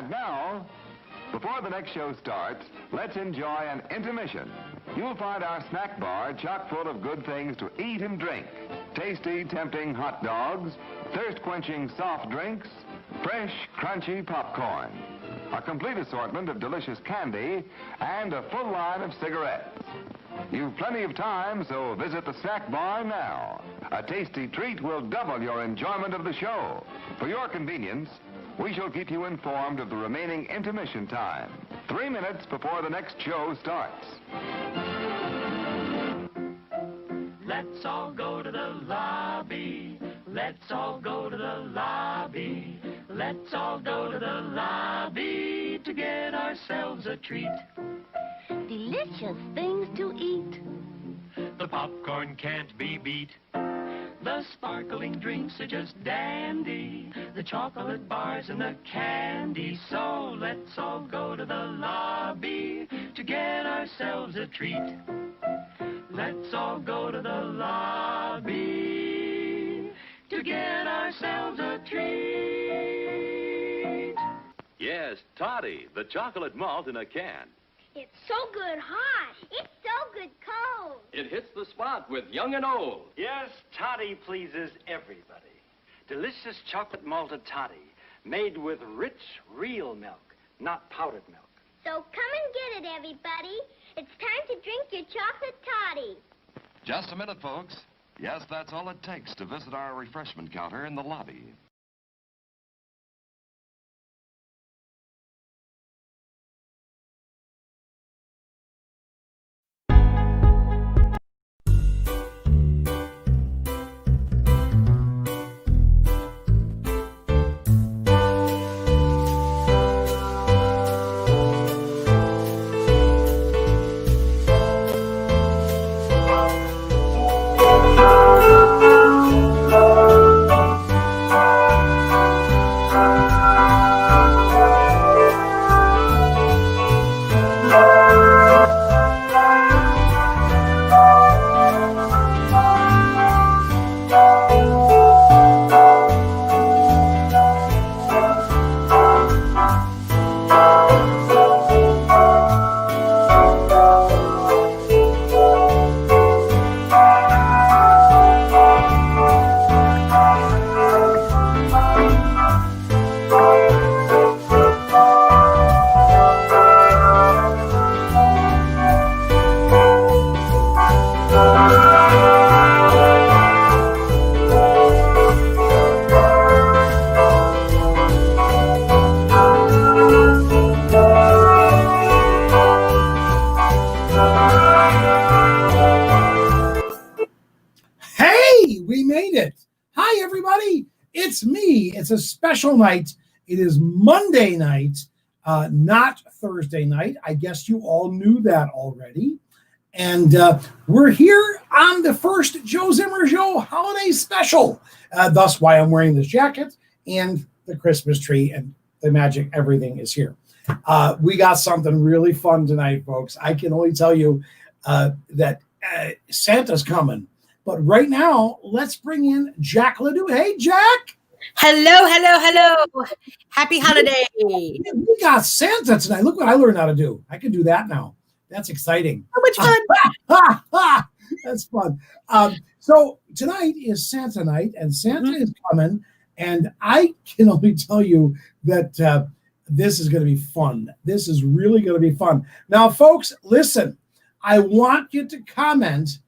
And now, before the next show starts, let's enjoy an intermission. You'll find our snack bar chock full of good things to eat and drink. Tasty, tempting hot dogs, thirst-quenching soft drinks, fresh, crunchy popcorn, a complete assortment of delicious candy, and a full line of cigarettes. You've plenty of time, so visit the snack bar now. A tasty treat will double your enjoyment of the show. For your convenience, we shall keep you informed of the remaining intermission time, 3 minutes before the next show starts. Let's all go to the lobby. Let's all go to the lobby. Let's all go to the lobby to get ourselves a treat. Delicious things to eat. The popcorn can't be beat. The sparkling drinks are just dandy. The chocolate bars and the candy. So let's all go to the lobby to get ourselves a treat. Let's all go to the lobby to get ourselves a treat. Yes, Toddy, the chocolate malt in a can. It's so good hot. It's so good cold. It hits the spot with young and old. Yes, toddy pleases everybody. Delicious chocolate malted toddy, made with rich, real milk, not powdered milk. So come and get it, everybody. It's time to drink your chocolate toddy. Just a minute, folks. Yes, that's all it takes to visit our refreshment counter in the lobby. It's me. It's a special night. It is Monday night, not Thursday night. I guess you all knew that already. And we're here on the first Joe Zimmer Show holiday special. Thus why I'm wearing this jacket and the Christmas tree and the magic. Everything is here. We got something really fun tonight, folks. I can only tell you that Santa's coming. But right now, let's bring in Jack Ledoux. Hey, Jack. Hello. Happy holiday. We got Santa tonight. Look what I learned how to do. I can do that now. That's exciting. So much fun. That's fun. So tonight is Santa night, and Santa is coming. And I can only tell you that this is going to be fun. This is really going to be fun. Now, folks, listen. I want you to comment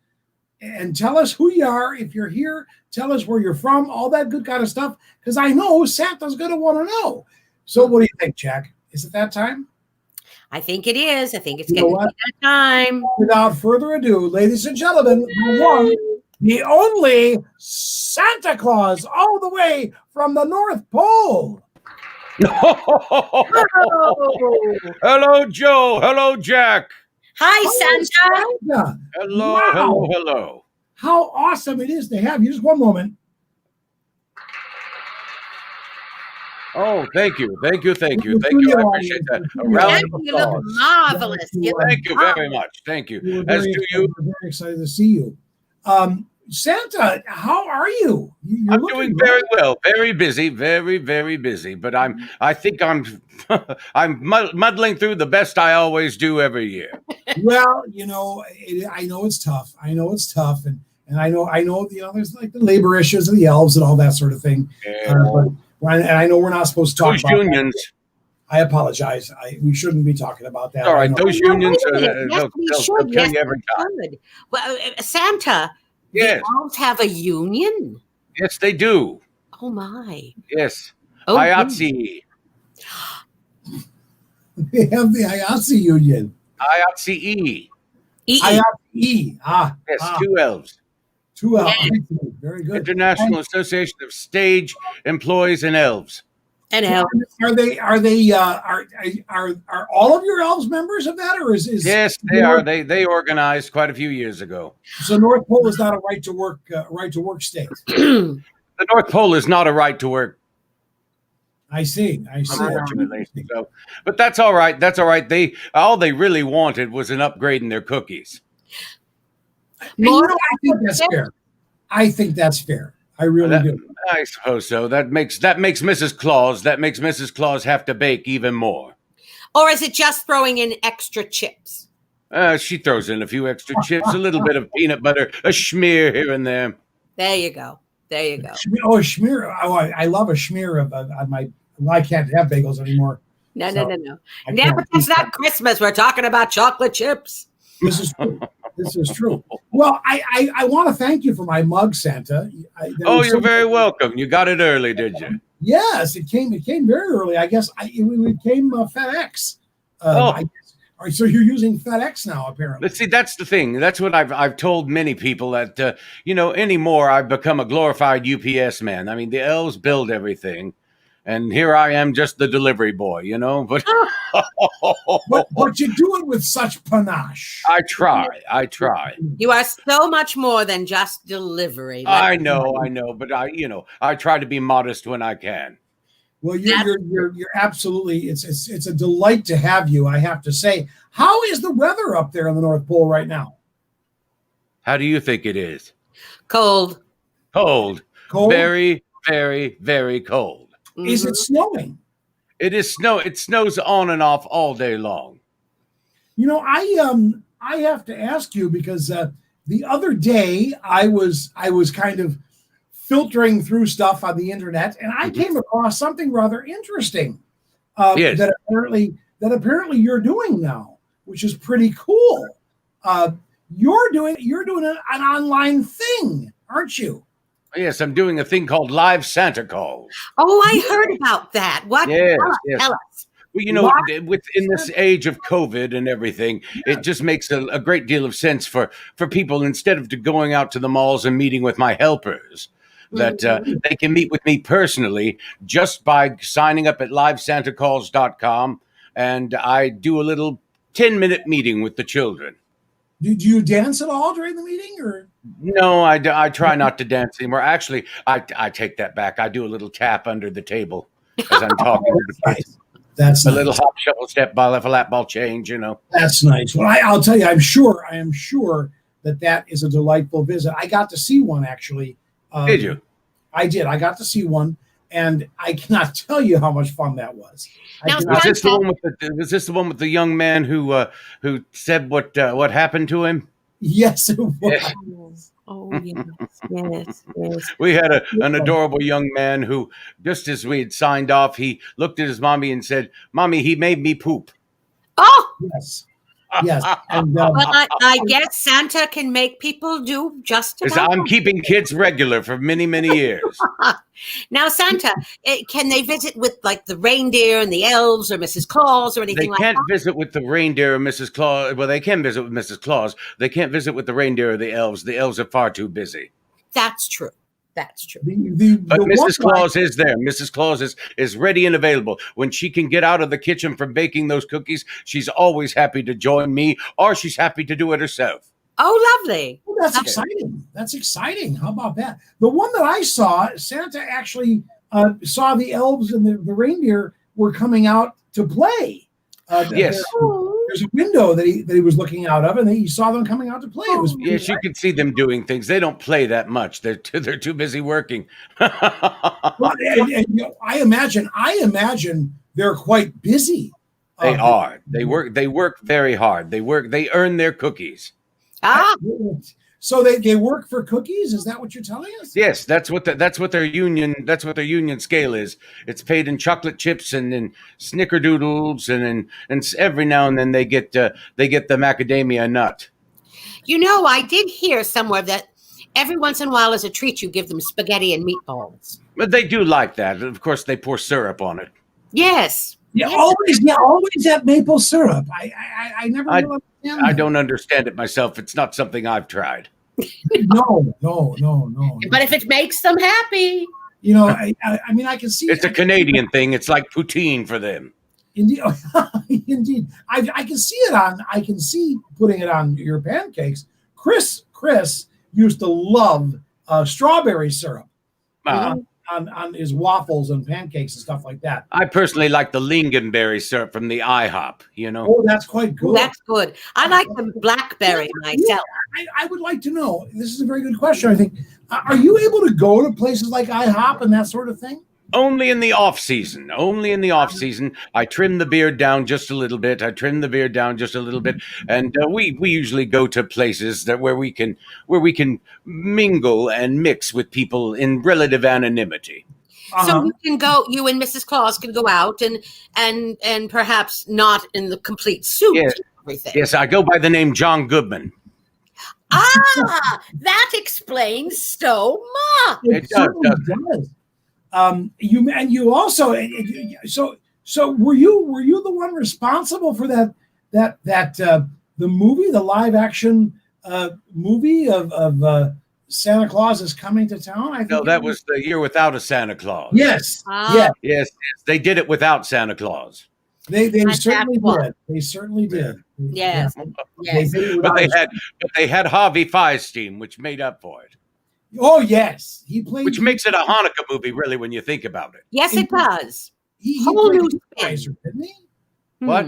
and tell us who you are. If you're here, tell us where you're from, all that good kind of stuff, because I know Santa's going to want to know. So what do you think, Jack? Is it that time? I think it is. I think it's going to be that time. Without further ado, ladies and gentlemen, the one, the only Santa Claus, all the way from the North Pole. Hello, Joe. Hello, Jack. Hi, Santa. Hello, Wow. hello. How awesome it is to have you. Just one moment. Oh, thank you. I appreciate that. A round of You look applause. marvelous. Yes, Thank you very much. Thank you. As do you. We're very excited to see you. Santa, how are you? You're I'm doing very well. Very busy. Very, very busy. But I think I'm muddling through the best I always do every year. Well, I know it's tough. And I know, there's like the labor issues of the elves and all that sort of thing. And I know we're not supposed to talk about unions. That. I apologize. We shouldn't be talking about that. All right, those unions, they'll kill you every time. Well, Santa, yes. The elves have a union? Yes, they do. Oh, my. Yes. Oh, IATSE. They have the IATSE union. IATSE. IATSE. Yes, 2 elves. 2 elves. Yeah. Very good. International Association of Stage Employees and Elves. And elves. Are all of your elves members of that, or is yes, they are. They organized quite a few years ago. So North Pole is not a right to work state. The North Pole is not a right to work. I see. Unfortunately, so, but that's all right. That's all right. All they really wanted was an upgrade in their cookies. I think that's fair. I really do. I suppose so. That makes Mrs. Claus have to bake even more. Or is it just throwing in extra chips? She throws in a few extra chips, a little bit of peanut butter, a schmear here and there. There you go. Oh, a schmear. Oh, I love a schmear on my. Well, I can't have bagels anymore. No. Now, but that's not Christmas. We're talking about chocolate chips. This is true. Well, I want to thank you for my mug, Santa. You're very welcome. You got it early, did you? Yes, it came very early. I guess it came FedEx. So you're using FedEx now, apparently. Let's see. That's the thing. That's what I've told many people that anymore I've become a glorified UPS man. I mean, the elves build everything. And here I am, just the delivery boy, But but you do it with such panache. I try. You are so much more than just delivery. I know. But I try to be modest when I can. Well, you're absolutely. It's a delight to have you. I have to say, how is the weather up there on the North Pole right now? How do you think it is? Cold. Very, very, very cold. Mm-hmm. Is it snowing? It is snow. It snows on and off all day long. I have to ask you because the other day I was kind of filtering through stuff on the internet and I came across something rather interesting yes. that apparently you're doing now, which is pretty cool. You're doing an online thing, aren't you? Yes, I'm doing a thing called Live Santa Calls. Oh, I heard about that. What? Yes, Tell us. Well, in this age of COVID and everything, it just makes a great deal of sense for people, instead of going out to the malls and meeting with my helpers, that they can meet with me personally just by signing up at livesantacalls.com, and I do a little 10-minute meeting with the children. Do you dance at all during the meeting, or? No, I try not to dance anymore. Actually, I take that back. I do a little tap under the table as I'm talking to the kids. That's a nice. Little hop, shuffle, step, ball, flat ball change. That's nice. Well, I'll tell you, I am sure that is a delightful visit. I got to see one actually. Did you? I did. I got to see one, and I cannot tell you how much fun that was. Was this the one with the young man who said what happened to him? Yes, it was. Oh, yes. We had an adorable young man who, just as we had signed off, he looked at his mommy and said, "Mommy, he made me poop." Oh, yes. And, well, I guess Santa can make people do just about. I'm keeping kids regular for many, many years. Now, Santa, can they visit with like the reindeer and the elves or Mrs. Claus or anything like that? They can't visit with the reindeer or Mrs. Claus. Well, they can visit with Mrs. Claus. They can't visit with the reindeer or the elves. The elves are far too busy. That's true. But Mrs. Claus is there. Mrs. Claus is ready and available. When she can get out of the kitchen from baking those cookies, she's always happy to join me, or she's happy to do it herself. Oh, lovely. Well, that's exciting. That's exciting. How about that? The one that I saw, Santa actually saw the elves and the reindeer were coming out to play. Yes. there's a window that he was looking out of, and he saw them coming out to play. It was Yes, you can see them doing things. They don't play that much. They're too busy working. Well, and, I imagine they're quite busy. They are. They work very hard. They earn their cookies. So they work for cookies? Is that what you're telling us? Yes, that's what their union scale is. It's paid in chocolate chips and in snickerdoodles and every now and then they get the macadamia nut. I did hear somewhere that every once in a while as a treat you give them spaghetti and meatballs. But they do like that. Of course, they pour syrup on it. Yes. Yeah, always that maple syrup. I never really understand that. I don't understand it myself. It's not something I've tried. No. But if it makes them happy. I mean, I can see it's a Canadian thing. It's like poutine for them. Indeed, indeed. I can see it on. I can see putting it on your pancakes. Chris used to love strawberry syrup on his waffles and pancakes and stuff like that. I personally like the lingonberry syrup from the IHOP. Oh, that's quite good. That's good. I like the blackberry myself. I would like to know. This is a very good question. I think. Are you able to go to places like IHOP and that sort of thing? Only in the off season. I trim the beard down just a little bit. And we usually go to places where we can mingle and mix with people in relative anonymity. So you and Mrs. Claus can go out and perhaps not in the complete suit. Yes. And everything. Yes, I go by the name John Goodman. That explains so much. It does. You also so were you the one responsible for that the movie, the live action movie of Santa Claus is Coming to Town? I think no, that was the year without a Santa Claus. Yes. Yes, they did it without Santa Claus. They certainly did. They certainly did. Yes. But they had Harvey Fierstein, which made up for it. Oh yes, he played. Which makes it a Hanukkah movie, really, when you think about it. Yes, it does. He played the Heat Miser, didn't he? What?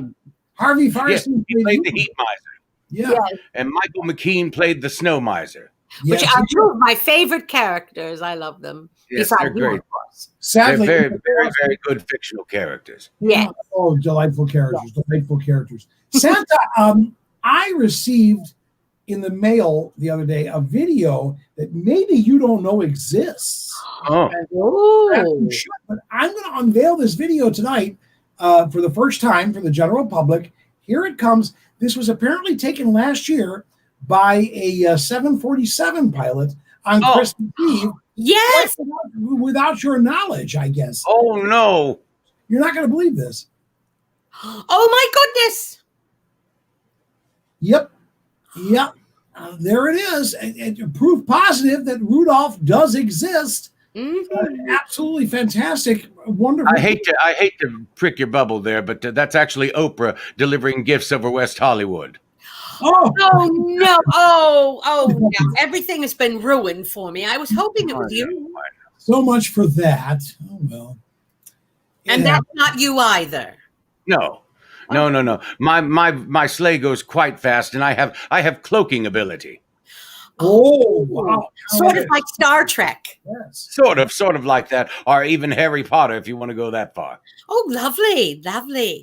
Harvey Fierstein he played the Heat Miser. Yeah. Yes. And Michael McKean played the Snow Miser. Which are two of my favorite characters. I love them. Yes, they're great. Sadly, they're very, very good fictional characters. Yeah. Oh, delightful characters. Yeah. Delightful characters. Santa, I received in the mail the other day a video that maybe you don't know exists. Oh. But I'm going to unveil this video tonight for the first time for the general public. Here it comes. This was apparently taken last year by a 747 pilot on Christmas Eve. Yes. Without your knowledge, I guess. Oh, no. You're not going to believe this. Oh, my goodness. Yep. There it is. And proof positive that Rudolph does exist. Absolutely fantastic. Wonderful. I hate to prick your bubble there, but that's actually Oprah delivering gifts over West Hollywood. Oh no! Oh no. Everything has been ruined for me. I was hoping it was you. So much for that. Oh well. And that's not you either. No. My sleigh goes quite fast, and I have cloaking ability. Oh wow! Sort of like Star Trek. Yes. Sort of like that, or even Harry Potter, if you want to go that far. Oh, lovely.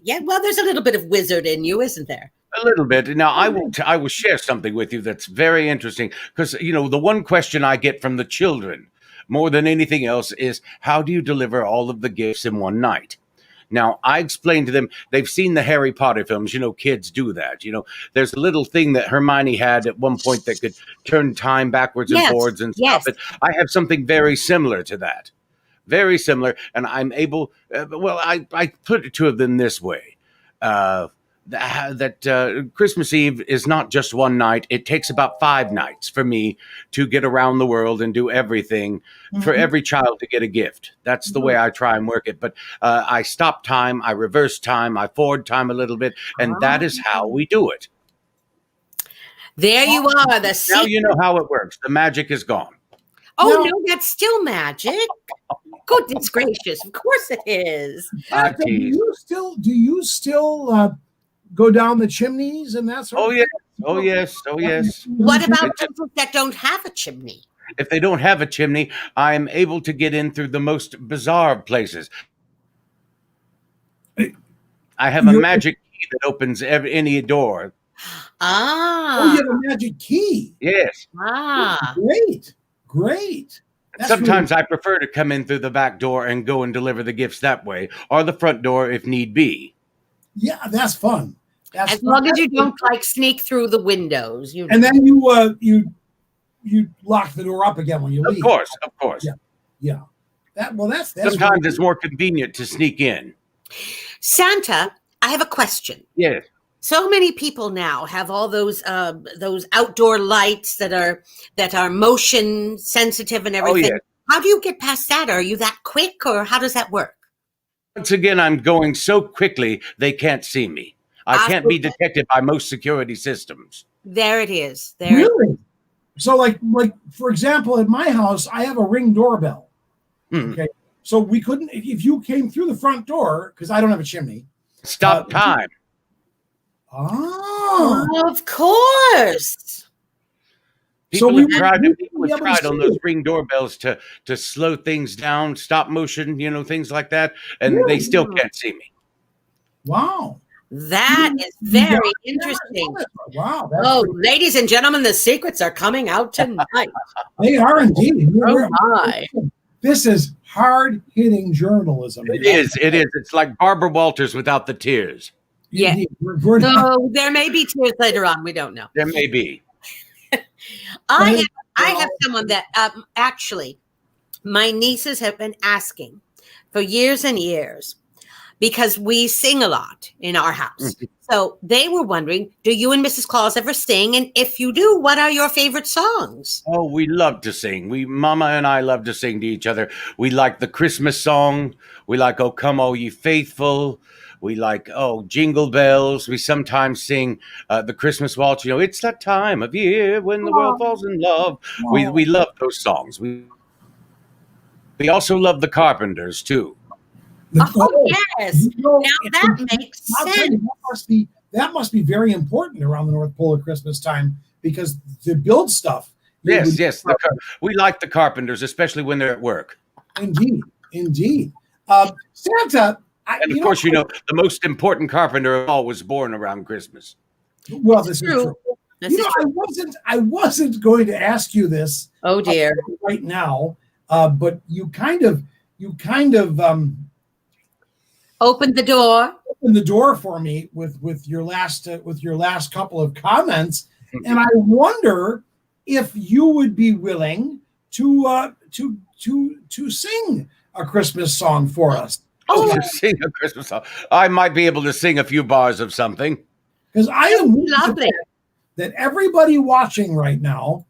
Yeah. Well, there's a little bit of wizard in you, isn't there? A little bit. Now, I will share something with you that's very interesting because, the one question I get from the children more than anything else is, how do you deliver all of the gifts in one night? Now, I explained to them, they've seen the Harry Potter films. Kids do that. There's a little thing that Hermione had at one point that could turn time backwards and forwards and stuff. But I have something very similar to that. Very similar. And I'm able, I put it to them this way. That Christmas Eve is not just one night. It takes about 5 nights for me to get around the world and do everything for every child to get a gift. That's the way I try and work it. But I stop time, I reverse time, I forward time a little bit, and that is how we do it. There you are. Now you know how it works. The magic is gone. Oh, no, that's still magic. Goodness gracious. Of course it is. Do you still go down the chimneys and that sort Oh of yes, thing? oh yes, oh yes. What about people that don't have a chimney? If they don't have a chimney, I'm able to get in through the most bizarre places. I have a magic key that opens any door. Oh, you have a magic key. Yes. Great. Sometimes I prefer to come in through the back door and go and deliver the gifts that way, or the front door if need be. Yeah, that's fun. As long as you don't like sneak through the windows. And then you lock the door up again when you leave. Of course. Yeah. That's sometimes it's more convenient to sneak in. Santa, I have a question. Yes. So many people now have all those outdoor lights that are motion sensitive and everything. Oh, yes. How do you get past that? Are you that quick, or how does that work? Once again, I'm going so quickly they can't see me. I can't be detected by most security systems. There it is. Really? So like for example, at my house, I have a Ring doorbell. Okay. So we couldn't, if you came through the front door, because I don't have a chimney. Stop time. Oh, of course. People have tried on those Ring doorbells to slow things down, stop motion, things like that, and they still can't see me. Wow. That is very interesting. Wow. Ladies and gentlemen, the secrets are coming out tonight. They are indeed. Oh my. This is hard-hitting journalism. It is. It's like Barbara Walters without the tears. Yeah. So there may be tears later on. We don't know. There may be. I have someone that actually my nieces have been asking for years and years, because we sing a lot in our house. So they were wondering, do you and Mrs. Claus ever sing? And if you do, what are your favorite songs? Oh, we love to sing. Mama and I love to sing to each other. We like the Christmas song. We like "Oh Come All Ye Faithful." We like, Jingle Bells. We sometimes sing the Christmas waltz. It's that time of year when the world falls in love. We love those songs. We also love the Carpenters, too. Oh, yes. Now that makes sense. That must be very important around the North Pole at Christmas time, because to build stuff. Yes. We like the Carpenters, especially when they're at work. Indeed. Santa. And of course, the most important carpenter of all was born around Christmas. Well, this is true. I wasn't going to ask you this. Oh dear. Right now, but you kind of opened the door. Opened the door for me with your last couple of comments, and I wonder if you would be willing to sing a Christmas song for us. To sing a Christmas song. I might be able to sing a few bars of something. Because I am lovely that everybody watching right now,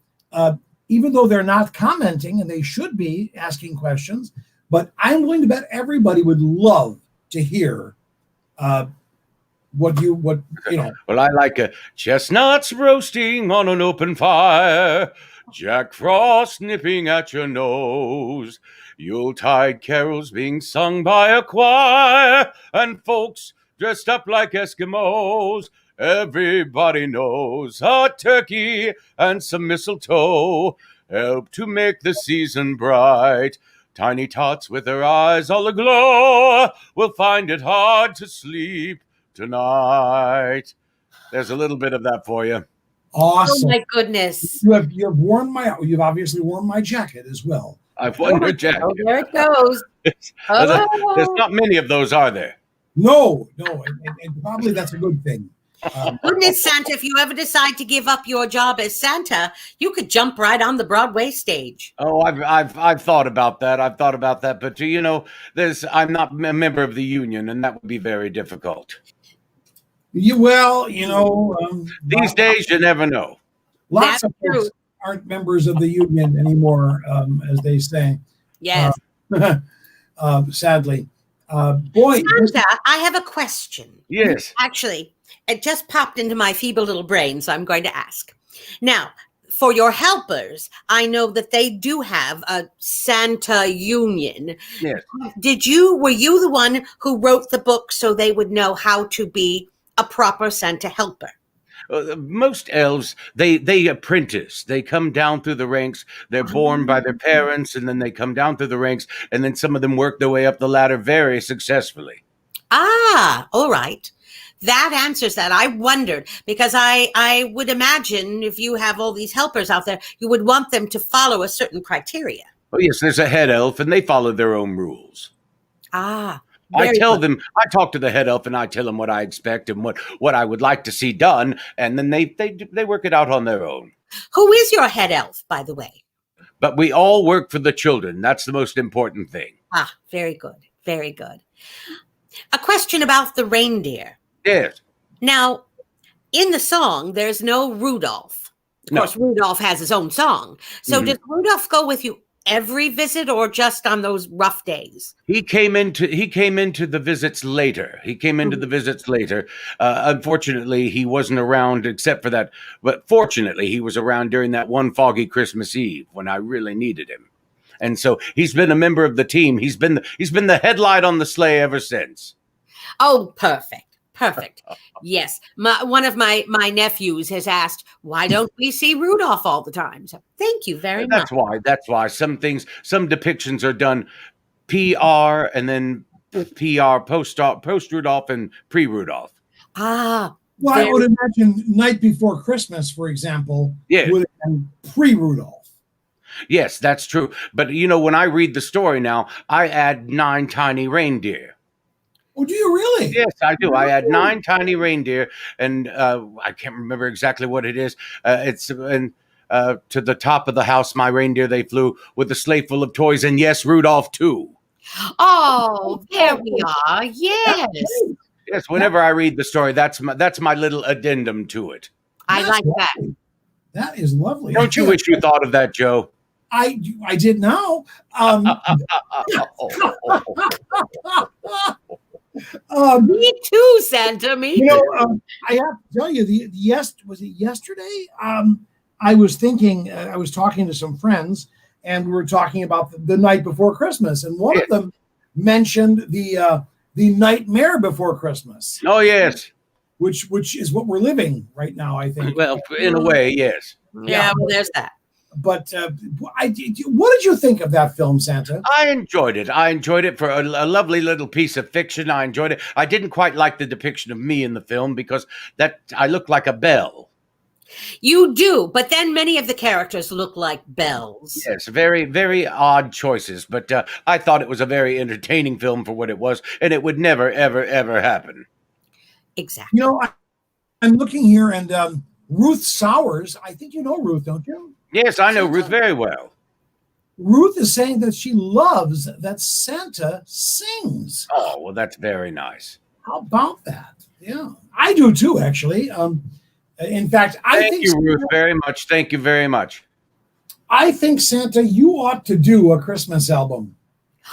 even though they're not commenting and they should be asking questions, but I'm willing to bet everybody would love to hear what you know. Well, I like chestnuts roasting on an open fire, Jack Frost nipping at your nose, Yuletide carols being sung by a choir, and folks dressed up like Eskimos. Everybody knows a turkey and some mistletoe help to make the season bright. Tiny tots with their eyes all aglow will find it hard to sleep tonight. There's a little bit of that for you. Awesome. Oh my goodness. You've obviously worn my jacket as well. I've worn your jacket. Oh, there it goes. There's not many of those, are there? No, and probably that's a good thing. Goodness, Santa, if you ever decide to give up your job as Santa, you could jump right on the Broadway stage. Oh, I've thought about that. But I'm not a member of the union, and that would be very difficult. These days you never know. Lots of folks aren't members of the union anymore, as they say. Yes. Sadly. Santa, I have a question. Yes. Actually, it just popped into my feeble little brain, so I'm going to ask. Now, for your helpers, I know that they do have a Santa union. Yes. Were you the one who wrote the book so they would know how to be a proper Santa helper? Most elves, they apprentice. They come down through the ranks. They're born by their parents, and then they come down through the ranks, and then some of them work their way up the ladder very successfully. Ah, all right. That answers that. I wondered, because I would imagine if you have all these helpers out there, you would want them to follow a certain criteria. Oh, yes, there's a head elf, and they follow their own rules. Ah. I tell them, I talk to the head elf, and I tell them what I expect and what I would like to see done, and then they work it out on their own. Who is your head elf, by the way? But we all work for the children. That's the most important thing. Ah, very good. Very good. A question about the reindeer. Yes. Now, in the song, there's no Rudolph. Of course, Rudolph has his own song. So does Rudolph go with you every visit or just on those rough days? He came into the visits later. Unfortunately, he wasn't around except for that. But fortunately, he was around during that one foggy Christmas Eve when I really needed him. And so he's been a member of the team. He's been the headlight on the sleigh ever since. Oh, perfect. Perfect. Yes. One of my nephews has asked, why don't we see Rudolph all the time? So thank you very much. That's why some depictions are done PR and then PR post Rudolph and pre-Rudolph. Ah. Well, I would imagine Night Before Christmas, for example, would have been pre-Rudolph. Yes, that's true. But, when I read the story now, I add 9 tiny reindeer. Oh, do you really? Yes, I do. I add 9 tiny reindeer, and I can't remember exactly what it is. It's to the top of the house, my reindeer, they flew with a sleigh full of toys, and yes, Rudolph too. Oh, there we are. Yes. Yes, whenever I read the story, that's my little addendum to it. I like that. That is lovely. Don't you wish you thought of that, Joe? I did now. Me too, Santa. Me too. I have to tell you, was it yesterday? I was thinking, I was talking to some friends, and we were talking about the night before Christmas, and one of them mentioned the Nightmare Before Christmas. Oh yes, which is what we're living right now, I think. Well, in a way, yes. Yeah, well, there's that. But what did you think of that film, Santa? I enjoyed it. I enjoyed it for a lovely little piece of fiction. I enjoyed it. I didn't quite like the depiction of me in the film because I look like a bell. You do, but then many of the characters look like bells. Yes, very, very odd choices. But I thought it was a very entertaining film for what it was, and it would never, ever, ever happen. Exactly. I'm looking here, and Ruth Sowers, I think you know Ruth, don't you? Yes, I know Ruth very well. Ruth is saying that she loves that Santa sings. Oh, well, that's very nice. How about that? Yeah, I do too, actually. In fact, Thank you, Ruth, very much. Thank you very much. I think, Santa, you ought to do a Christmas album.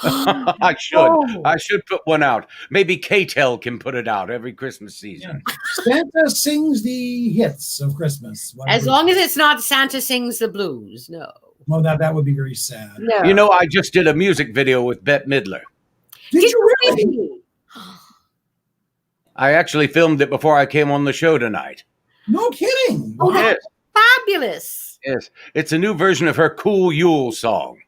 I should. Oh. I should put one out. Maybe K-Tel can put it out every Christmas season. Yeah. Santa sings the hits of Christmas. As long as it's not Santa Sings the Blues, no. Well, that would be very sad. No. I just did a music video with Bette Midler. Did you really? I actually filmed it before I came on the show tonight. No kidding. Oh, yes. Fabulous. Yes. It's a new version of her Cool Yule song.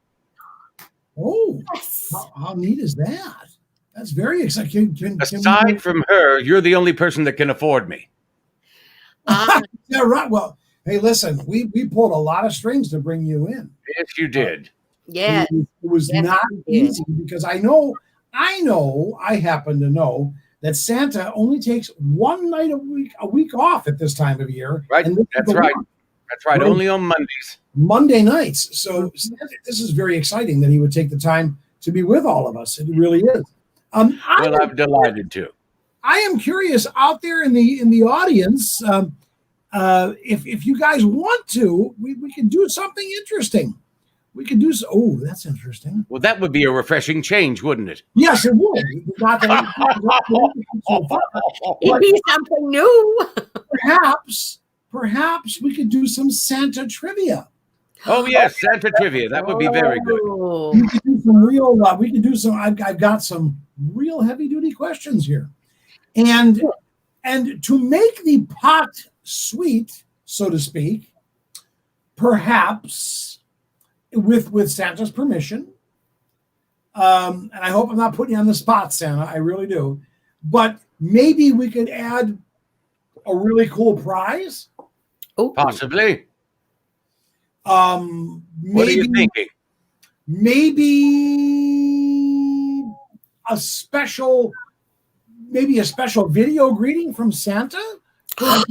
Oh, yes. How neat is that? That's very exciting. Aside from her, you're the only person that can afford me. Yeah, right. Well, hey, listen, we pulled a lot of strings to bring you in. Yes, you did. Yeah. It was not easy because I happen to know that Santa only takes one night a week off at this time of year. Right. That's right. That's right. Only on Mondays. Monday nights. So this is very exciting that he would take the time to be with all of us. It really is. I'm delighted to. I am curious out there in the audience, if you guys want to, we can do something interesting. We could do so. Oh, that's interesting. Well, that would be a refreshing change, wouldn't it? Yes, it would. It'd be something new. Perhaps we could do some Santa trivia. Oh yes, Santa trivia. That would be very good. We could do some real. We could do some. I've got some real heavy duty questions here, and And to make the pot sweet, so to speak, perhaps with Santa's permission, and I hope I'm not putting you on the spot, Santa, I really do, but maybe we could add a really cool prize. Oh, Possibly. What What are you thinking? Maybe a special video greeting from Santa Oh,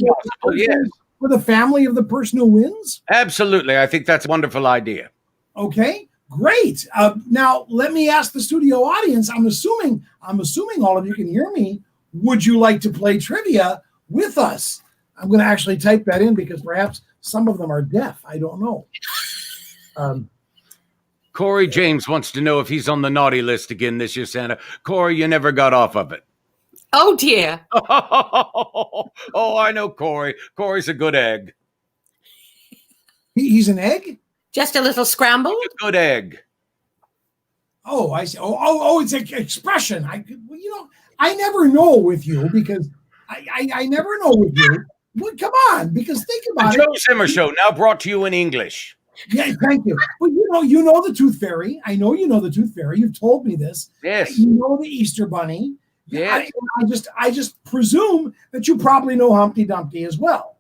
yes. for the family of the person who wins. Absolutely. I think that's a wonderful idea. Okay, great. Now let me ask the studio audience. I'm assuming all of you can hear me. Would you like to play trivia with us? I'm going to actually type that in because perhaps some of them are deaf. I don't know. Corey James wants to know if he's on the naughty list again this year, Santa. Corey, you never got off of it. oh dear. Oh, I know Corey. Corey's a good egg. He's an egg? Just a little scrambled? A good egg. Oh, I see. It's an expression. I never know with you because I never know with you. Well, come on, because think about The Joe Zimmer Show, now brought to you in English. Yeah, thank you. Well, you know the Tooth Fairy. I know you know the Tooth Fairy. You've told me this. Yes. You know the Easter Bunny. Yes. I just presume that you probably know Humpty Dumpty as well.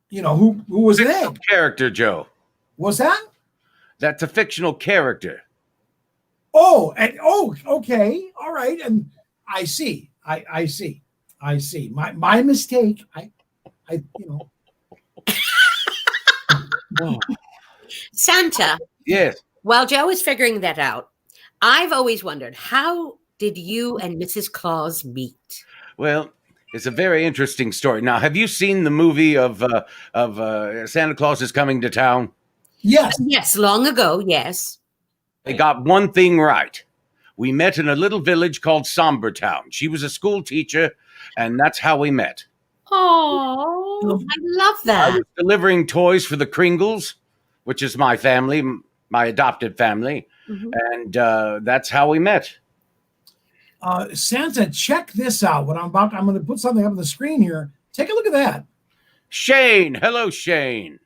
Who was an egg? Character, Joe. What's that? That's a fictional character. Okay, all right, and I see. I see. My mistake. Santa. Yes. While Joe is figuring that out, I've always wondered, how did you and Mrs. Claus meet? Well, it's a very interesting story. Now, have you seen the movie of Santa Claus is Coming to Town? Yes. Yes, long ago, yes. They got one thing right. We met in a little village called Sombertown. She was a school teacher, and that's how we met. Oh, I love I that. was delivering toys for the Kringles, which is my family, my adopted family, and that's how we met. Santa, check this out. I'm going to put something up on the screen here. Take a look at that. Shane. Hello, Shane.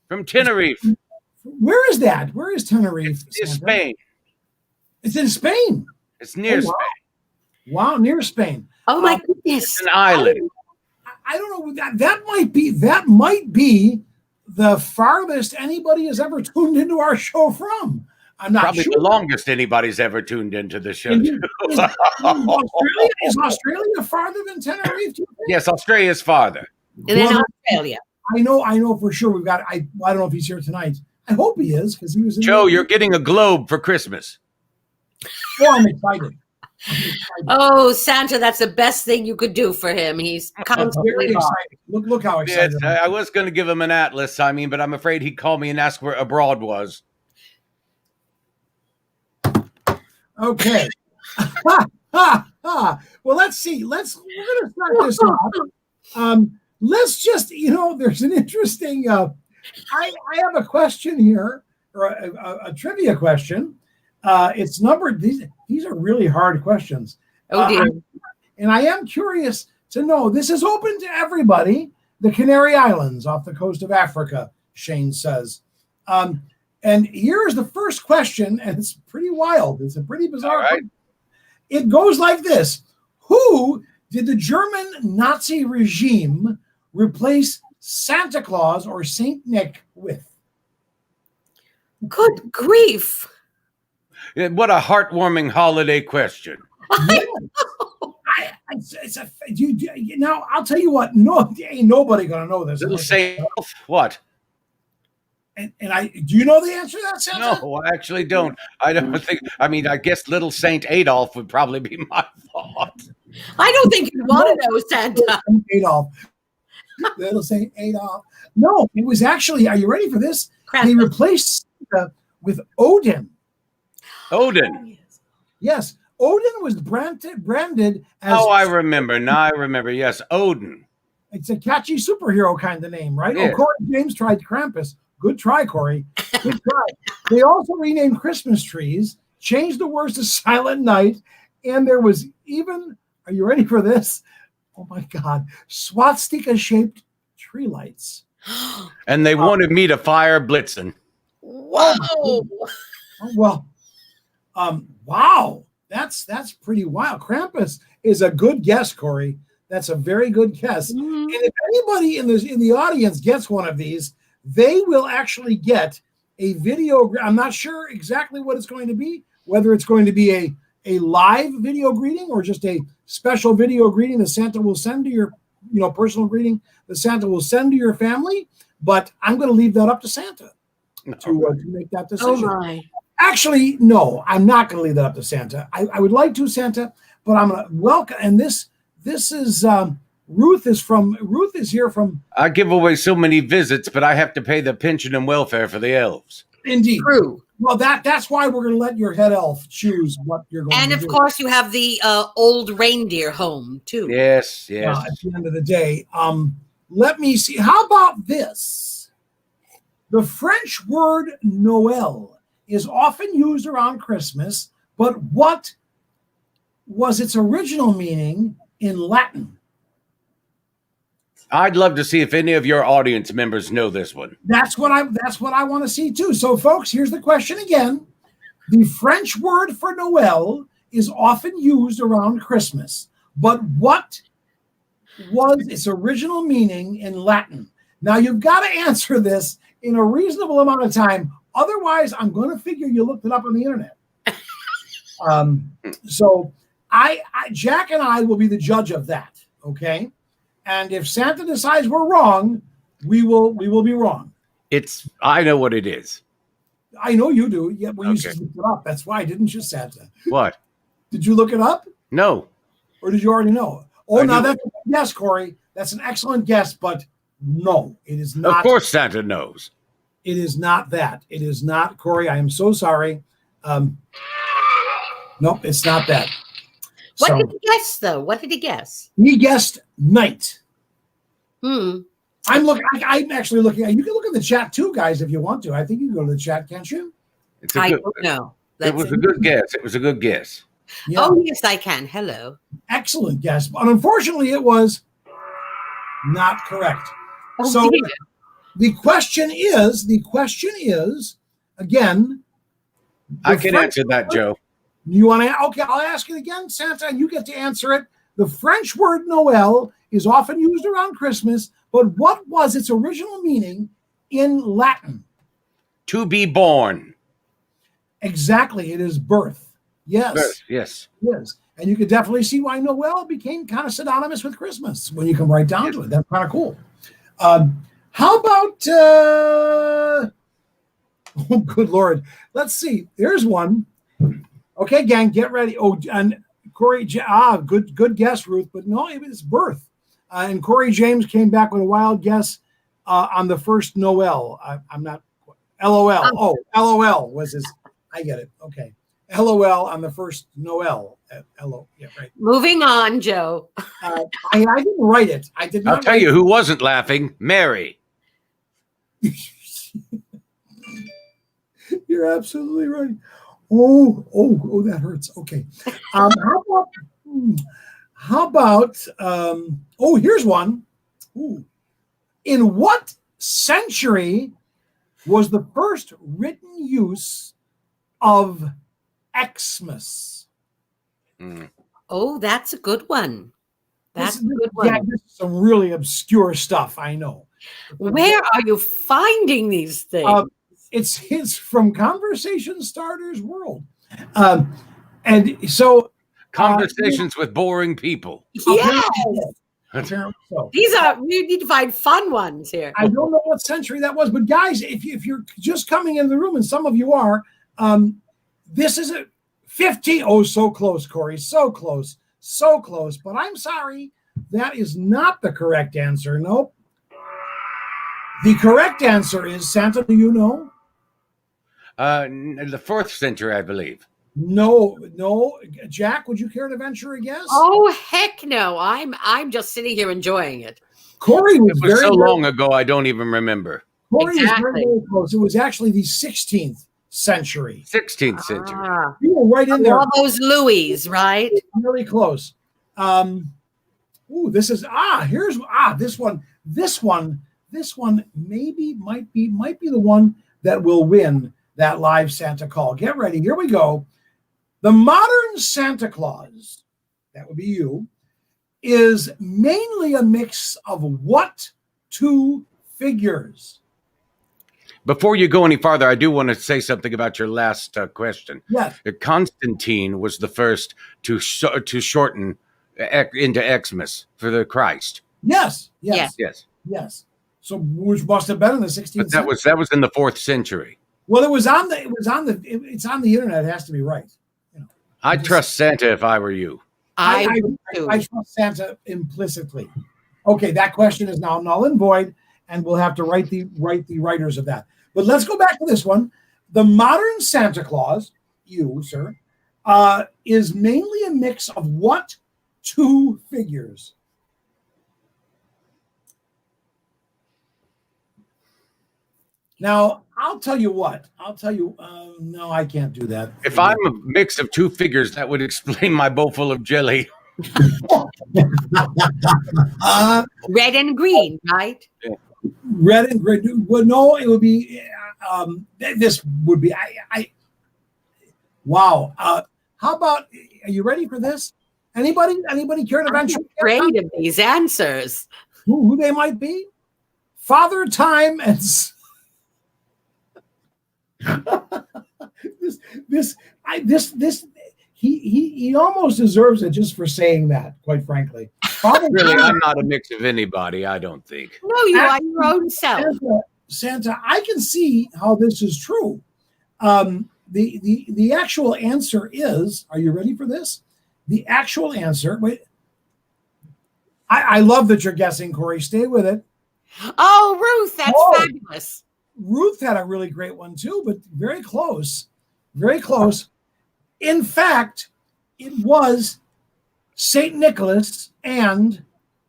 From Tenerife. Where is that? Where is Tenerife? It's Spain. It's in Spain. It's near wow. Spain. Wow, near Spain. Oh my goodness. It's an island. I don't know. That might be the farthest anybody has ever tuned into our show from. I'm not Probably sure. the longest anybody's ever tuned into the show. Is Australia farther than Tenerife? Yes, Australia's farther. And then Australia. I know for sure we've got. I don't know if he's here tonight. I hope he is because he was. Joe, you're getting a globe for Christmas. Oh, I'm excited. Oh, Santa, that's the best thing you could do for him. He's Very constantly excited. Look how excited. Yes, I was going to give him an atlas, but I'm afraid he'd call me and ask where abroad was. Okay. Well, let's see. We're going to start this off. Let's just, there's an interesting. I have a question here, or a trivia question. It's numbered. These are really hard questions. Oh dear. And I am curious to know. This is open to everybody. The Canary Islands off the coast of Africa, Shane says. And here's the first question, and it's pretty wild. It's a pretty bizarre question. It goes like this. Who did the German Nazi regime replace Santa Claus or Saint Nick with? Good grief. What a heartwarming holiday question. Now, I'll tell you what. No, ain't nobody going to know this. Little Saint Elf, what? And do you know the answer to that, Santa? No, I actually don't. I don't think. I guess Little Saint Adolf would probably be my thought. I don't think you want to know, Santa. Adolf. Little Saint Adolf. No, it was actually. Are you ready for this? They replaced Santa with Odin. Odin. Yes, Odin was branded as. Oh, I remember. Now I remember. Yes, Odin. It's a catchy superhero kind of name, right? Yeah. Oh, Corey James tried Krampus. Good try, Corey. Good try. They also renamed Christmas trees, changed the words to Silent Night, and there was even Are you ready for this? Oh my God. Swastika-shaped tree lights. And they wanted me to fire Blitzen. Whoa. Oh, well, wow. That's pretty wild. Krampus is a good guess, Corey. That's a very good guess. Mhm. And if anybody in the audience gets one of these, they will actually get a video. I'm not sure exactly what it's going to be, whether it's going to be a live video greeting or just a special video greeting that Santa will send to your, personal greeting that Santa will send to your family. But I'm going to leave that up to Santa to make that decision. Oh my. Actually, no, I'm not going to leave that up to Santa. I would like to, Santa, but I'm going to welcome. And this is Ruth is here from. I give away so many visits, but I have to pay the pension and welfare for the elves. Indeed. True. Well, that's why we're going to let your head elf choose what you're going to do. And of course, you have the old reindeer home too. Yes. At the end of the day, let me see. How about this? The French word Noël is often used around Christmas, but what was its original meaning in Latin? I'd love to see if any of your audience members know this one. That's what I want to see too. So, folks, here's the question again. The French word for Noël is often used around Christmas, but what was its original meaning in Latin? Now, you've got to answer this in a reasonable amount of time. Otherwise, I'm going to figure you looked it up on the internet. So, Jack and I will be the judge of that. Okay. And if Santa decides we're wrong, we will be wrong. I know what it is. I know you do. Yeah, well, you Okay. just looked it up. That's why, didn't you, Santa? What? Did you look it up? No. Or did you already know? Oh, I now do. that's a good guess, Corey. That's an excellent guess, but no, it is not. Of course Santa knows. It is not that. It is not, Corey. I am so sorry. Nope, it's not that. What did he guess, though? What did he guess? He guessed night. Hmm. I'm actually looking at. You can look at the chat too, guys, if you want to. I think you can go to the chat, can't you? I don't know. It was a good guess. It was a good guess. Yeah. Oh, yes, I can. Hello. Excellent guess, but unfortunately, it was not correct. Oh, So dear. the question is again. I the can French answer that, word- Joe. You want to? Okay, I'll ask it again, Santa, and you get to answer it. The French word Noël is often used around Christmas, but what was its original meaning in Latin? To be born. Exactly, it is birth. Yes, Yes. it is. And you could definitely see why Noel became kind of synonymous with Christmas when you come right down to it. That's kind of cool. How about, oh, good Lord. Let's see. There's one. Okay, gang, get ready. Oh, and Corey, good guess, Ruth, but no, it was birth. And Corey James came back with a wild guess on the first Noel. I'm not, LOL. Oh, LOL was his, I get it. Okay. LOL on the first Noel. LO, yeah, right. Moving on, Joe. I didn't write it. I did not. I'll tell you who wasn't laughing. Mary. You're absolutely right. Oh, that hurts. Okay. How about here's one. Ooh. In what century was the first written use of Xmas? Oh, that's a good one. That's a good Yeah, one. this is some really obscure stuff, I know. Where are you finding these things? It's from Conversation Starters World. And so Conversations with boring people. Yes. apparently so. We need to find fun ones here. I don't know what century that was, but guys, if you're just coming into the room, and some of you are, this is a 15. Oh, so close, Corey. So close. But I'm sorry, that is not the correct answer. Nope. The correct answer is, Santa, do you know? The 4th century, I believe. No. Jack, would you care to venture a guess? Oh, heck no. I'm just sitting here enjoying it. Corey was It was very so long ago, I don't even remember. Corey was Exactly. very close. It was actually the 16th century. 16th century. You were right in there. All those Louis, right? Really close. This is this one maybe might be the one that will win that live Santa call. Get ready. Here we go. The modern Santa Claus, that would be you, is mainly a mix of what two figures? Before you go any farther, I do want to say something about your last question. Yes. Constantine was the first to shorten into Xmas for the Christ. Yes. So which must have been in the 16th But century. that was in the 4th century. Well, it's on the internet. It has to be right. I'd trust Santa if I were you. I trust Santa implicitly. Okay, that question is now null and void, and we'll have to write the writers of that. But let's go back to this one. The modern Santa Claus, you, sir, is mainly a mix of what two figures? Now, I'll tell you what. No, I can't do that. If I'm a mix of two figures, that would explain my bowl full of jelly. Red and green, right? Yeah. Red and green. Well, no, it would be. This would be. Wow. How about? Are you ready for this? Anybody care to venture? I'm afraid of these answers. Who they might be? Father Time and. He almost deserves it just for saying that, quite frankly. Really, I'm not a mix of anybody, I don't think. No, you are your own self. Santa, I can see how this is true. The actual answer is, are you ready for this? The actual answer, wait. I love that you're guessing, Corey. Stay with it. Oh, Ruth, that's fabulous. Ruth had a really great one too, but very close. Very close. In fact, it was St. Nicholas and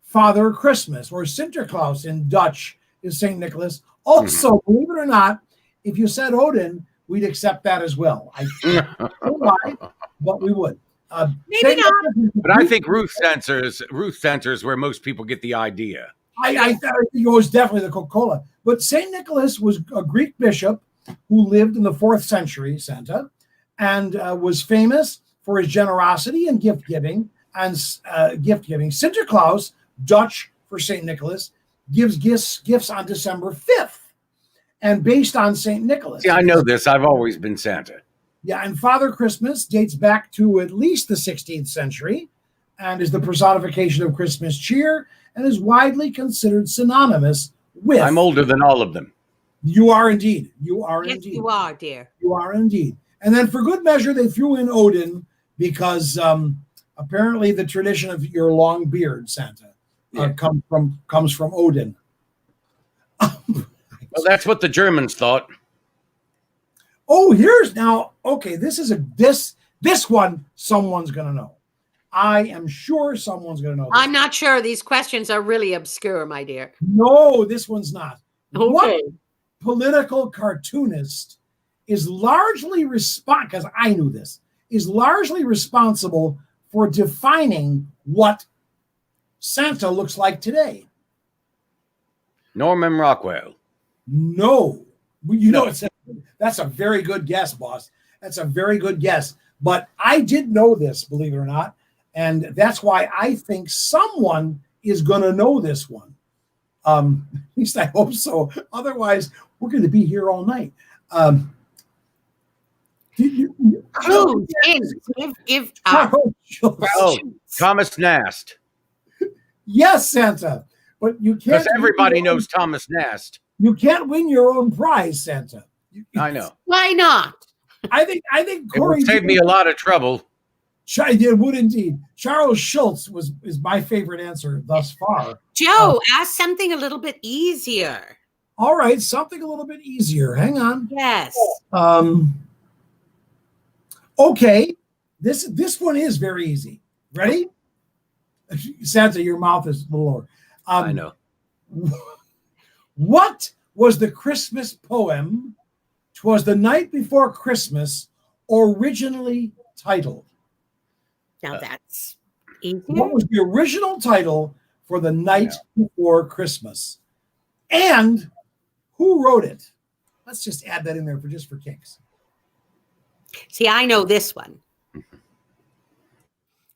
Father Christmas, or Sinterklaas in Dutch is St. Nicholas. Also, believe it or not, if you said Odin, we'd accept that as well. I don't know why, but we would. Maybe not. But I think Ruth censors where most people get the idea. I think it was definitely the Coca-Cola. But St. Nicholas was a Greek bishop who lived in the 4th century, Santa, and was famous for his generosity and gift giving. Sinterklaas, Dutch for St. Nicholas, gives gifts on December 5th, and based on St. Nicholas. Yeah, I know this. I've always been Santa. Yeah, and Father Christmas dates back to at least the 16th century and is the personification of Christmas cheer and is widely considered synonymous with. I'm older than all of them. You are indeed. You are yes, indeed. You are, dear. You are indeed. And then for good measure, they threw in Odin because apparently the tradition of your long beard, Santa, comes from Odin. Well, that's what the Germans thought. Oh, here's now. Okay, this one someone's gonna know. I am sure someone's gonna know. I'm not sure. These questions are really obscure, my dear. No, this one's not. Okay. What political cartoonist is largely because I knew this, is largely responsible for defining what Santa looks like today? Norman Rockwell. No. You know, that's a very good guess, boss. That's a very good guess. But I did know this, believe it or not. And that's why I think someone is going to know this one. At least I hope so. Otherwise, we're going to be here all night. Give Thomas Nast. Yes, Santa. But you can't. Because everybody knows Thomas Nast. You can't win your own prize, Santa. I know. Why not? I think Corey it would save me a lot of trouble. It would indeed. Charles Schultz is my favorite answer thus far. Joe, ask something a little bit easier. All right, something a little bit easier. Hang on. Yes. Okay. This one is very easy. Ready? Santa, your mouth is a little lower. I know. What was the Christmas poem "'Twas the Night Before Christmas" originally titled? Now that's What was the original title for The Night Before Christmas? And who wrote it? Let's just add that in there for kicks. See, I know this one.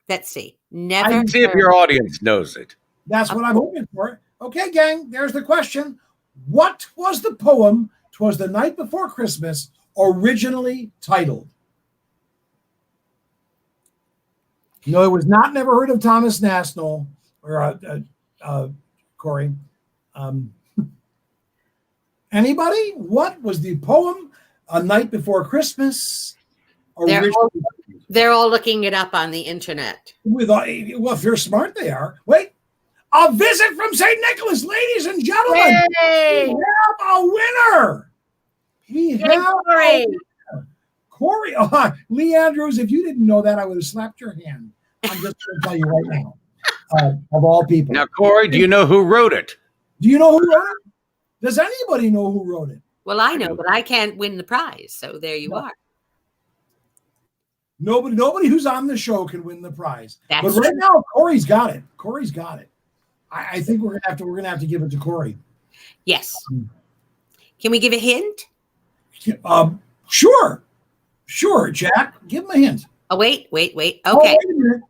Let's see. Never. See if your audience knows it. That's what I'm hoping for. Okay, gang, there's the question. What was the poem "'Twas the Night Before Christmas" originally titled? No, it was not Never Heard of Thomas National or Corey. Anybody? What was the poem "A Night Before Christmas"? They're all looking it up on the internet. Well, if you're smart, they are. Wait. A visit from St. Nicholas, ladies and gentlemen. Yay! We have a winner. Corey. Lee Andrews, if you didn't know that, I would have slapped your hand. I'm just going to tell you right now. Of all people. Now, Corey, do you know who wrote it? Do you know who wrote it? Does anybody know who wrote it? Well, I know, but I can't win the prize. So there you are. Nobody who's on the show can win the prize. But right now, Corey's got it. Corey's got it. I think we're gonna have to give it to Corey. Yes. Can we give a hint? Sure, Jack. Give him a hint. Oh, wait. Okay. Oh, wait a minute.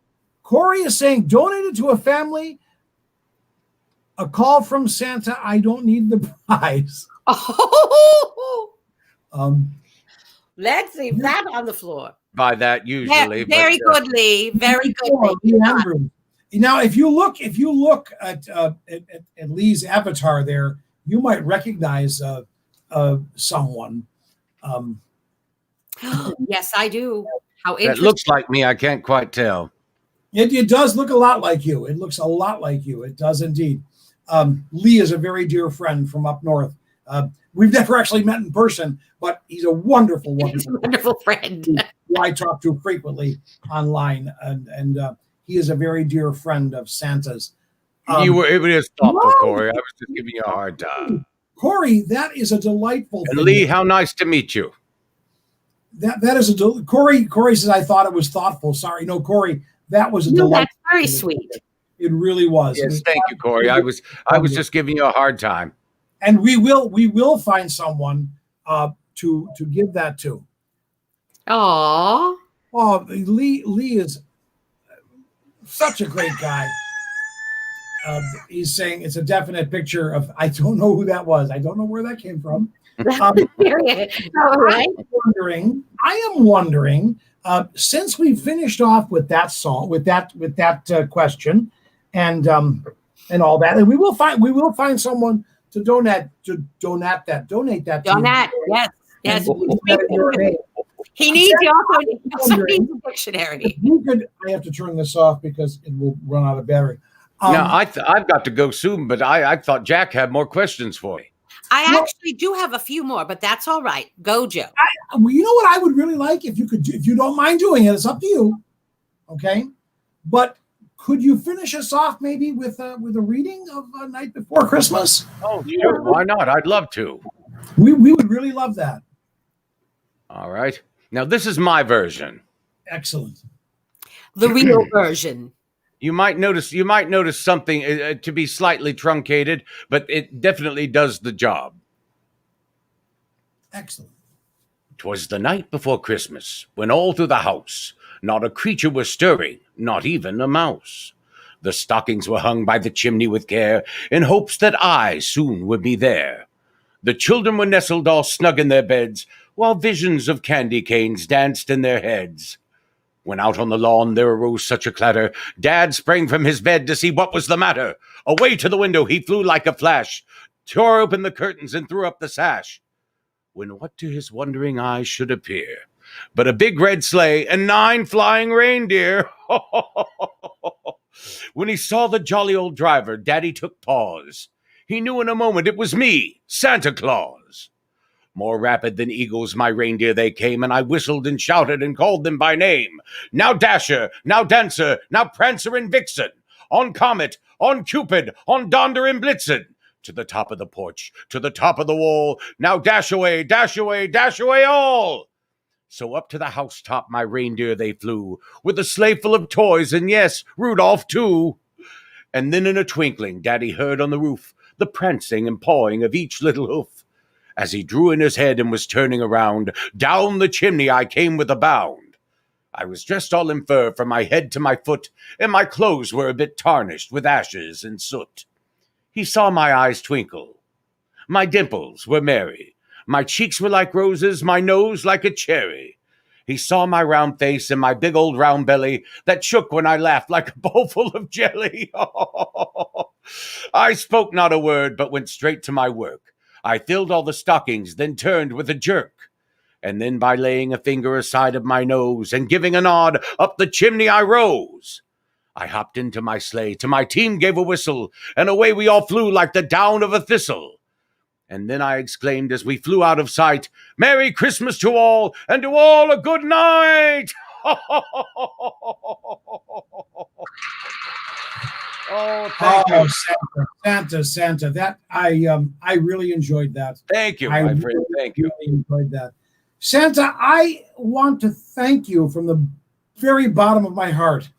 Corey is saying, donated to a family. A call from Santa. I don't need the prize. Let's leave that on the floor. By that usually. Very good, Lee. Very good. Now, if you look at Lee's avatar there, you might recognize someone. Yes, I do. How interesting. That looks like me. I can't quite tell. It does look a lot like you. It looks a lot like you. It does indeed. Lee is a very dear friend from up north. We've never actually met in person, but he's a wonderful friend who I talk to frequently online, and he is a very dear friend of Santa's. It was thoughtful, Corey. I was just giving you a hard time. Corey, that is a delightful and thing. Lee, how nice to meet you. That is Corey says, I thought it was thoughtful. Sorry. No, Corey, that was a delight. That's very sweet. It really was. Yes, thank you, Corey. I was just giving you a hard time. And we will find someone to give that to. Aww. Oh, Lee is such a great guy. He's saying it's a definite picture of. I don't know who that was. I don't know where that came from. All right. I am wondering. Since we finished off with that song, with that question, and all that, and we will find someone to donate that. Donate. Yes. He needs the dictionary. I have to turn this off because it will run out of battery. Now I've got to go soon, but I thought Jack had more questions for me. I actually do have a few more, but that's all right. Go, Joe. You know what I would really like if you don't mind doing it. It's up to you, okay? But could you finish us off maybe with a reading of A Night Before Christmas? Oh, sure. Why not? I'd love to. We would really love that. All right. Now this is my version. Excellent. The real version. You might notice something to be slightly truncated, but it definitely does the job. Excellent. 'Twas the night before Christmas, when all through the house not a creature was stirring, not even a mouse. The stockings were hung by the chimney with care, in hopes that I soon would be there. The children were nestled all snug in their beds, while visions of candy canes danced in their heads. When out on the lawn there arose such a clatter, Dad sprang from his bed to see what was the matter. Away to the window he flew like a flash, tore open the curtains and threw up the sash. When what to his wondering eyes should appear but a big red sleigh and 9 flying reindeer. When he saw the jolly old driver, Daddy took pause. He knew in a moment it was me, Santa Claus. More rapid than eagles my reindeer they came, and I whistled and shouted and called them by name. Now Dasher, now Dancer, now Prancer and Vixen, on Comet, on Cupid, on Donder and Blitzen, to the top of the porch, to the top of the wall, now dash away, dash away, dash away all. So up to the housetop my reindeer they flew, with a sleigh full of toys, and yes, Rudolph too. And then in a twinkling Daddy heard on the roof the prancing and pawing of each little hoof. As he drew in his head and was turning around, down the chimney I came with a bound. I was dressed all in fur from my head to my foot, and my clothes were a bit tarnished with ashes and soot. He saw my eyes twinkle. My dimples were merry. My cheeks were like roses, my nose like a cherry. He saw my round face and my big old round belly that shook when I laughed like a bowl full of jelly. I spoke not a word, but went straight to my work. I filled all the stockings, then turned with a jerk. And then by laying a finger aside of my nose and giving a nod, up the chimney I rose. I hopped into my sleigh, to my team gave a whistle, and away we all flew like the down of a thistle. And then I exclaimed as we flew out of sight, "Merry Christmas to all, and to all a good night!" Oh, thank you. Santa. That I really enjoyed that. Thank you, my friend. Thank you. Really enjoyed that. Santa, I want to thank you from the very bottom of my heart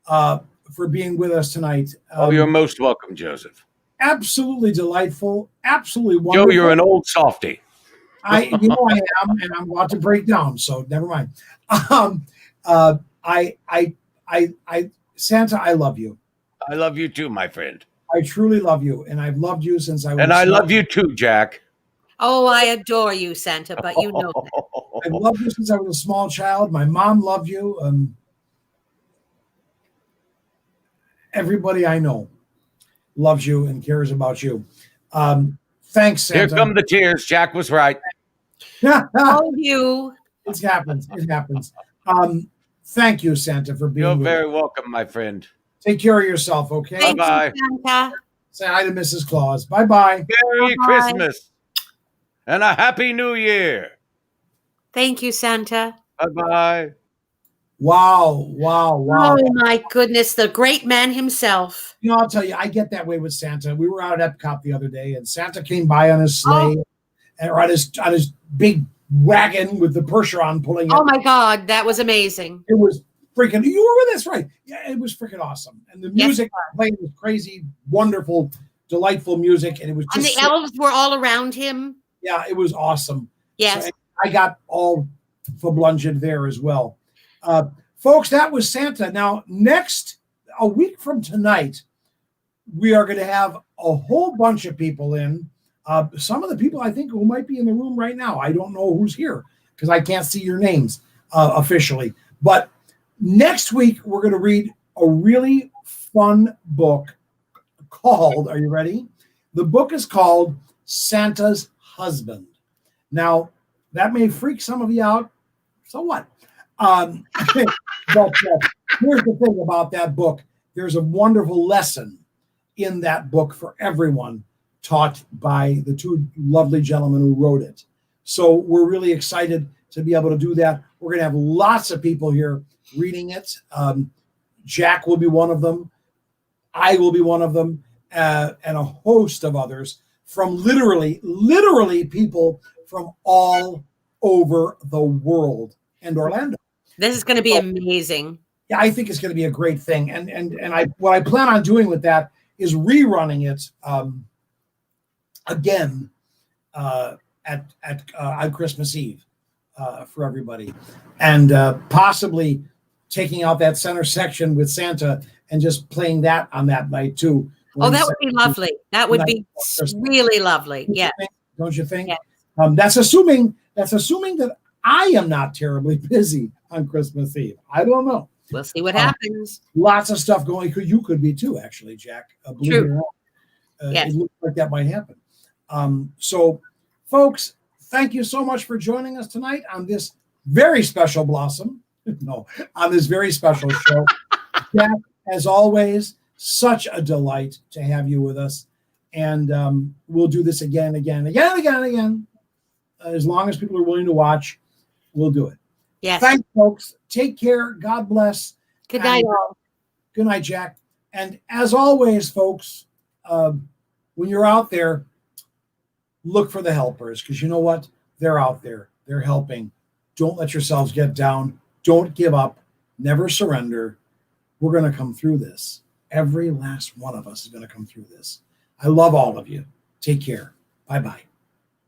for being with us tonight. You're most welcome, Joseph. Absolutely delightful. Absolutely wonderful. Joe, you're an old softy. I am, and I'm about to break down. So never mind. Santa, I love you. I love you too, my friend. I truly love you, and I've loved you since I was. And I love you too, Jack. Oh, I adore you, Santa, but you know that. I've loved you since I was a small child. My mom loved you. Everybody I know loves you and cares about you. Thanks, Santa. Here come the tears. Jack was right. Oh, you. It happens. It happens. Thank you, Santa, for being You're with very me. welcome, my friend. Take care of yourself, okay? Thank Bye-bye. you, Santa. Say hi to Mrs. Claus. Bye-bye. Merry Bye-bye. Christmas and a Happy New Year. Thank you, Santa. Bye-bye. Wow. Oh, my goodness. The great man himself. You know, I'll tell you, I get that way with Santa. We were out at Epcot the other day, and Santa came by on his sleigh, or on his big wagon with the Percheron pulling it. Oh, my God. That was amazing. It was freaking, you were with us, right? Yeah, it was freaking awesome. And the music played was crazy, wonderful, delightful music. And it was just. And the elves were all around him. Yeah, it was awesome. Yes. So I got all fablunged there as well. Folks, that was Santa. Now, a week from tonight, we are going to have a whole bunch of people in. Some of the people I think who might be in the room right now. I don't know who's here because I can't see your names officially. But next week, we're going to read a really fun book called, are you ready? The book is called Santa's Husband. Now, that may freak some of you out. So what? But here's the thing about that book. There's a wonderful lesson in that book for everyone, taught by the two lovely gentlemen who wrote it. So we're really excited to be able to do that. We're going to have lots of people here reading it. Jack will be one of them. I will be one of them, and a host of others from literally people from all over the world and Orlando. This is going to be amazing. Yeah, I think it's going to be a great thing. And what I plan on doing with that is rerunning it again on Christmas Eve for everybody, and possibly taking out that center section with Santa and just playing that on that night too. Oh, that would be lovely. That would be really lovely. Yeah. Don't you think? Yeah. That's assuming that I am not terribly busy on Christmas Eve. I don't know. We'll see what happens. Lots of stuff going. You could be too, actually, Jack. Believe it or not. Yes. It looks like that might happen. So, folks, thank you so much for joining us tonight on this very special Blossom. No, on this very special show. Jack, as always, such a delight to have you with us. And we'll do this again. As long as people are willing to watch, we'll do it. Yes. Thanks, folks. Take care. God bless. Good night, all. Good night, Jack. And as always, folks, when you're out there, look for the helpers, because you know what? They're out there. They're helping Don't let yourselves get down. Don't give up. Never surrender. We're going to come through this. Every last one of us is going to come through this. I love all of you. Take care. Bye-bye.